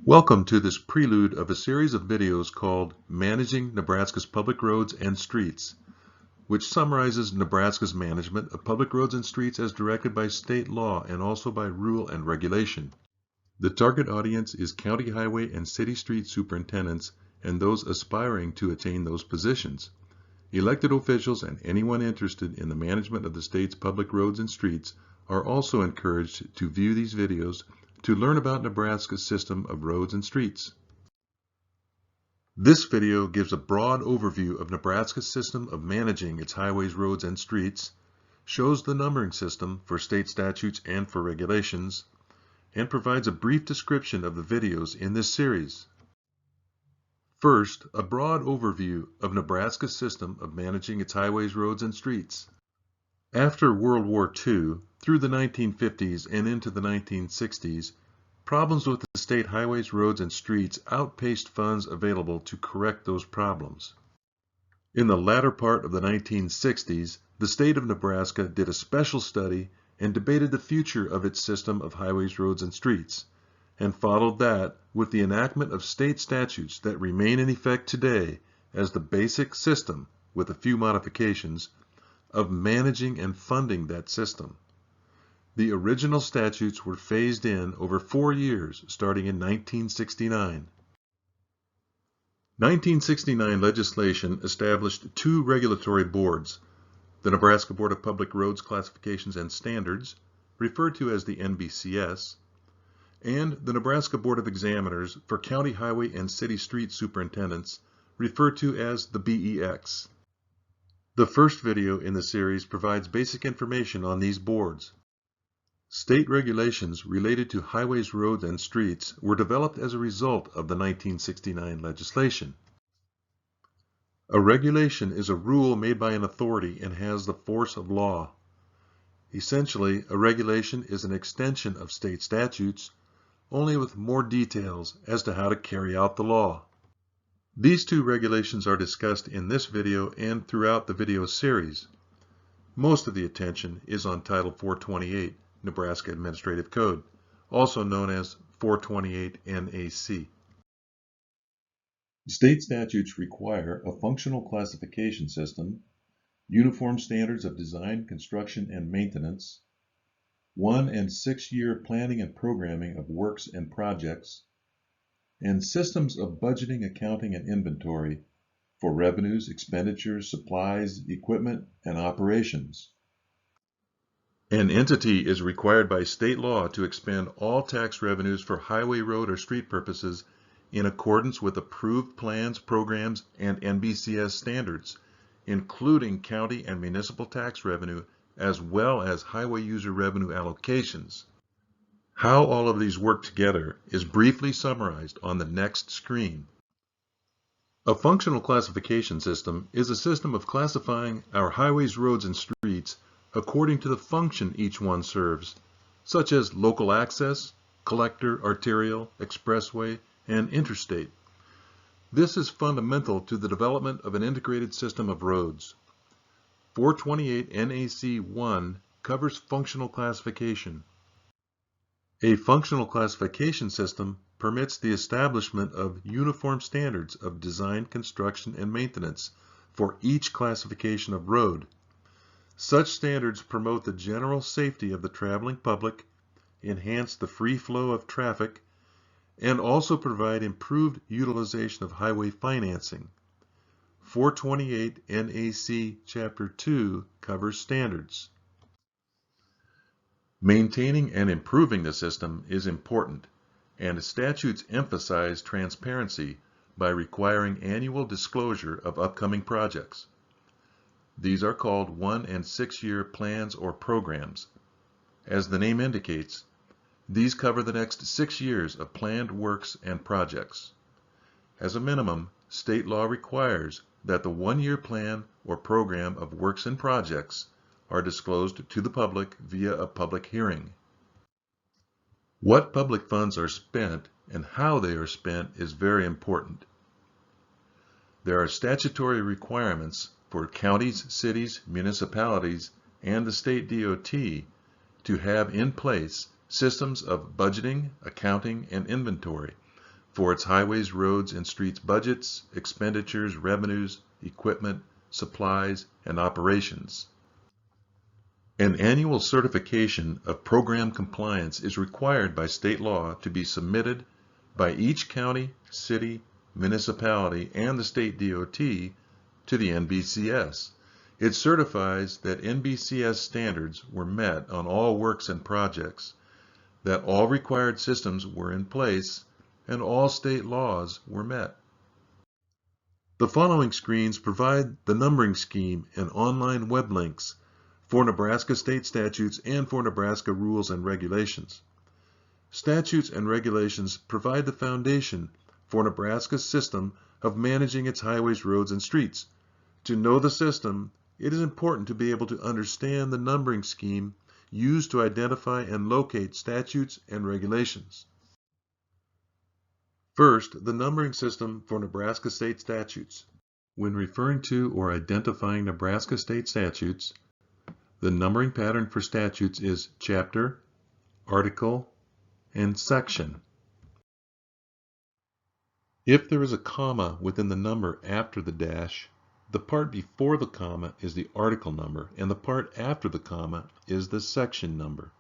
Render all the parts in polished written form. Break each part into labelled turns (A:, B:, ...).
A: Welcome to this prelude of a series of videos called Managing Nebraska's Public Roads and Streets, which summarizes Nebraska's management of public roads and streets as directed by state law and also by rule and regulation. The target audience is county highway and city street superintendents and those aspiring to attain those positions. Elected officials and anyone interested in the management of the state's public roads and streets are also encouraged to view these videos to learn about Nebraska's system of roads and streets. This video gives a broad overview of Nebraska's system of managing its highways, roads, and streets, shows the numbering system for state statutes and for regulations, and provides a brief description of the videos in this series. First, a broad overview of Nebraska's system of managing its highways, roads, and streets. After World War II, through the 1950s and into the 1960s, problems with the state highways, roads, and streets outpaced funds available to correct those problems. In the latter part of the 1960s, the state of Nebraska did a special study and debated the future of its system of highways, roads, and streets, and followed that with the enactment of state statutes that remain in effect today as the basic system, with a few modifications, of managing and funding that system. The original statutes were phased in over 4 years, starting in 1969. 1969 legislation established two regulatory boards, the Nebraska Board of Public Roads Classifications and Standards, referred to as the NBCS, and the Nebraska Board of Examiners for County Highway and City Street Superintendents, referred to as the BEX. The first video in the series provides basic information on these boards. State regulations related to highways, roads, and streets were developed as a result of the 1969 legislation. A regulation is a rule made by an authority and has the force of law. Essentially, a regulation is an extension of state statutes, only with more details as to how to carry out the law. These two regulations are discussed in this video and throughout the video series. Most of the attention is on Title 428, Nebraska Administrative Code, also known as 428 NAC. State statutes require a functional classification system, uniform standards of design, construction, and maintenance, 1- and 6-year planning and programming of works and projects, and systems of budgeting, accounting, and inventory for revenues, expenditures, supplies, equipment, and operations. An entity is required by state law to expend all tax revenues for highway, road, or street purposes in accordance with approved plans, programs, and NBCS standards, including county and municipal tax revenue, as well as highway user revenue allocations. How all of these work together is briefly summarized on the next screen. A functional classification system is a system of classifying our highways, roads, and streets according to the function each one serves, such as local access, collector, arterial, expressway, and interstate. This is fundamental to the development of an integrated system of roads. 428 NAC-1 covers functional classification. A functional classification system permits the establishment of uniform standards of design, construction, and maintenance for each classification of road. Such standards promote the general safety of the traveling public, enhance the free flow of traffic, and also provide improved utilization of highway financing. 428 NAC Chapter 2 covers standards. Maintaining and improving the system is important, and statutes emphasize transparency by requiring annual disclosure of upcoming projects. These are called 1- and 6-year plans or programs. As the name indicates, these cover the next 6 years of planned works and projects. As a minimum, state law requires that the 1-year plan or program of works and projects are disclosed to the public via a public hearing. What public funds are spent and how they are spent is very important. There are statutory requirements for counties, cities, municipalities, and the state DOT to have in place systems of budgeting, accounting, and inventory for its highways, roads, and streets budgets, expenditures, revenues, equipment, supplies, and operations. An annual certification of program compliance is required by state law to be submitted by each county, city, municipality, and the state DOT to the NBCS. It certifies that NBCS standards were met on all works and projects, that all required systems were in place, and all state laws were met. The following screens provide the numbering scheme and online web links for Nebraska state statutes and for Nebraska rules and regulations. Statutes and regulations provide the foundation for Nebraska's system of managing its highways, roads, and streets. To know the system, it is important to be able to understand the numbering scheme used to identify and locate statutes and regulations. First, the numbering system for Nebraska state statutes. When referring to or identifying Nebraska state statutes, the numbering pattern for statutes is chapter, article, and section. If there is a comma within the number after the dash, the part before the comma is the article number, and the part after the comma is the section number.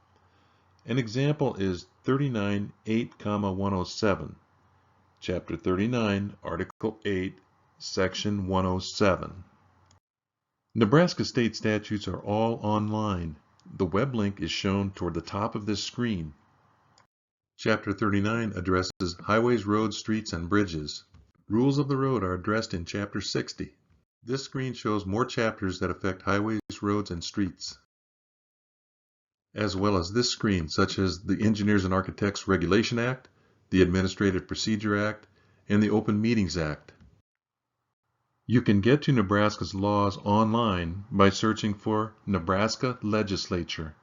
A: An example is 39.8,107, Chapter 39, Article 8, Section 107. Nebraska state statutes are all online. The web link is shown toward the top of this screen. Chapter 39 addresses highways, roads, streets, and bridges. Rules of the road are addressed in Chapter 60. This screen shows more chapters that affect highways, roads, and streets, as well as this screen, such as the Engineers and Architects Regulation Act, the Administrative Procedure Act, and the Open Meetings Act. You can get to Nebraska's laws online by searching for Nebraska Legislature.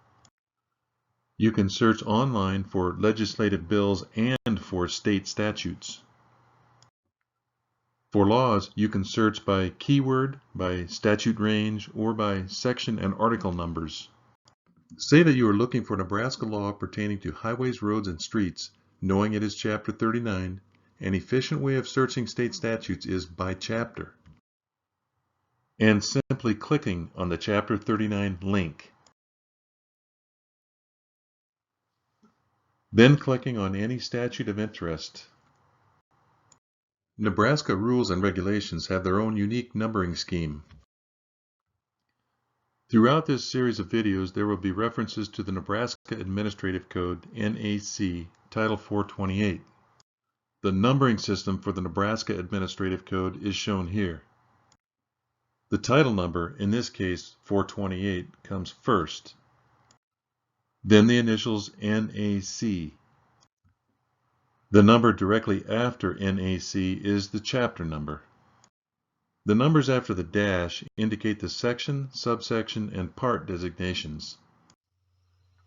A: You can search online for legislative bills and for state statutes. For laws, you can search by keyword, by statute range, or by section and article numbers. Say that you are looking for Nebraska law pertaining to highways, roads, and streets, knowing it is Chapter 39. An efficient way of searching state statutes is by chapter, and simply clicking on the Chapter 39 link. Then clicking on any statute of interest. Nebraska rules and regulations have their own unique numbering scheme. Throughout this series of videos, there will be references to the Nebraska Administrative Code, NAC, Title 428. The numbering system for the Nebraska Administrative Code is shown here. The title number, in this case 428, comes first. Then the initials NAC. The number directly after NAC is the chapter number. The numbers after the dash indicate the section, subsection, and part designations.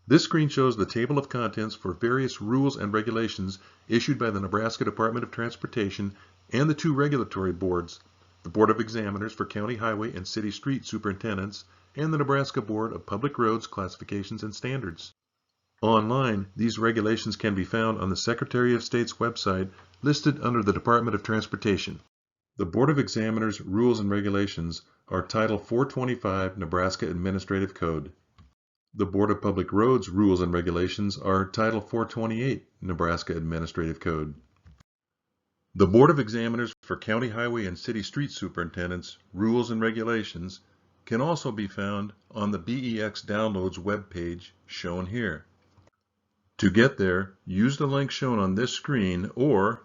A: This screen shows the table of contents for various rules and regulations issued by the Nebraska Department of Transportation and the two regulatory boards, the Board of Examiners for County Highway and City Street Superintendents, and the Nebraska Board of Public Roads Classifications and Standards. Online, these regulations can be found on the Secretary of State's website listed under the Department of Transportation. The Board of Examiners Rules and Regulations are Title 425 Nebraska Administrative Code. The Board of Public Roads Rules and Regulations are Title 428 Nebraska Administrative Code. The Board of Examiners for County Highway and City Street Superintendents Rules and Regulations can also be found on the BEX Downloads webpage shown here. To get there, use the link shown on this screen or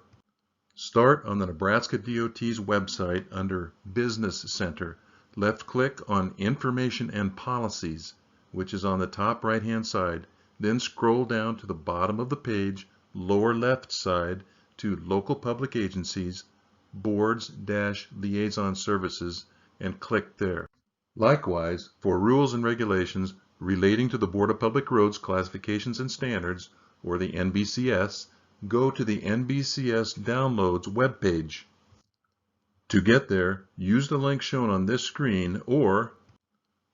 A: start on the Nebraska DOT's website under Business Center. Left-click on Information and Policies, which is on the top right-hand side. Then scroll down to the bottom of the page, lower left side, to Local Public Agencies, Boards-Liaison Services, and click there. Likewise, for rules and regulations relating to the Board of Public Roads Classifications and Standards, or the NBCS, go to the NBCS Downloads webpage. To get there, use the link shown on this screen or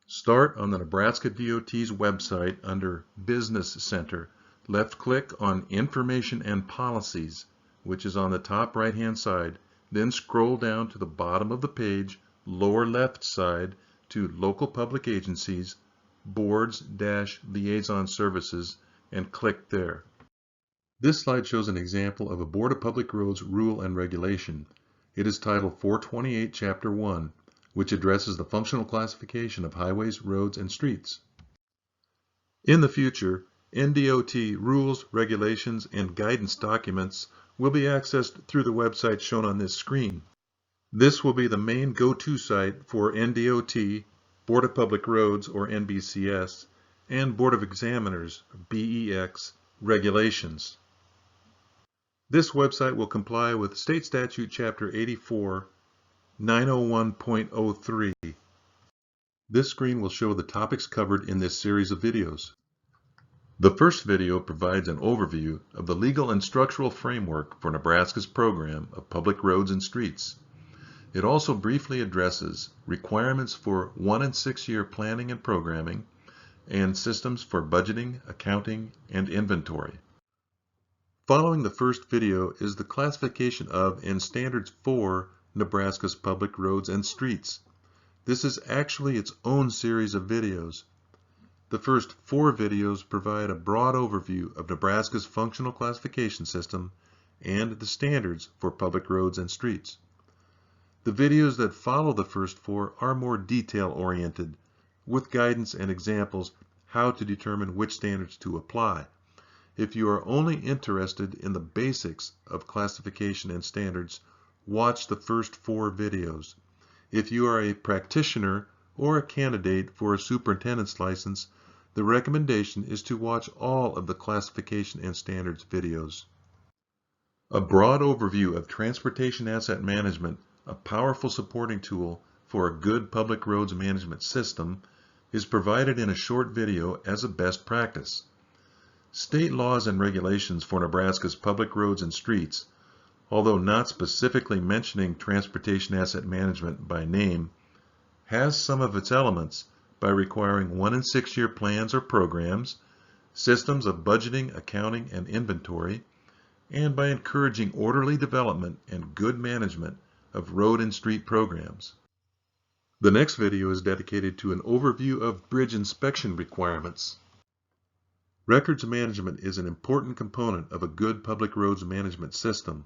A: start on the Nebraska DOT's website under Business Center. Left-click on Information and Policies, which is on the top right-hand side, then scroll down to the bottom of the page, lower left side, to Local Public Agencies, Boards-Liaison Services, and click there. This slide shows an example of a Board of Public Roads rule and regulation. It is titled 428 Chapter 1, which addresses the functional classification of highways, roads, and streets. In the future, NDOT rules, regulations, and guidance documents will be accessed through the website shown on this screen. This will be the main go-to site for NDOT, Board of Public Roads, or NBCS, and Board of Examiners, BEX, regulations. This website will comply with State Statute Chapter 84, 901.03. This screen will show the topics covered in this series of videos. The first video provides an overview of the legal and structural framework for Nebraska's program of public roads and streets. It also briefly addresses requirements for 1- and 6-year planning and programming, and systems for budgeting, accounting, and inventory. Following the first video is the classification of and standards for Nebraska's public roads and streets. This is actually its own series of videos. The first 4 videos provide a broad overview of Nebraska's functional classification system and the standards for public roads and streets. The videos that follow the first 4 are more detail-oriented, with guidance and examples how to determine which standards to apply. If you are only interested in the basics of classification and standards, watch the first 4 videos. If you are a practitioner or a candidate for a superintendent's license, the recommendation is to watch all of the classification and standards videos. A broad overview of transportation asset management, a powerful supporting tool for a good public roads management system, is provided in a short video as a best practice. State laws and regulations for Nebraska's public roads and streets, although not specifically mentioning transportation asset management by name, has some of its elements by requiring 1- and 6-year plans or programs, systems of budgeting, accounting, and inventory, and by encouraging orderly development and good management of road and street programs. The next video is dedicated to an overview of bridge inspection requirements. Records management is an important component of a good public roads management system.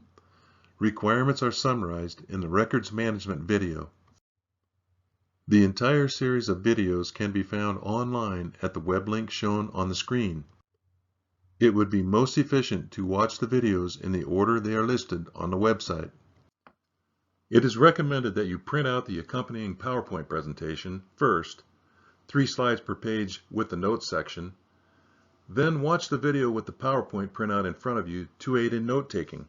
A: Requirements are summarized in the records management video. The entire series of videos can be found online at the web link shown on the screen. It would be most efficient to watch the videos in the order they are listed on the website. It is recommended that you print out the accompanying PowerPoint presentation first, 3 slides per page with the notes section, then watch the video with the PowerPoint printout in front of you to aid in note-taking.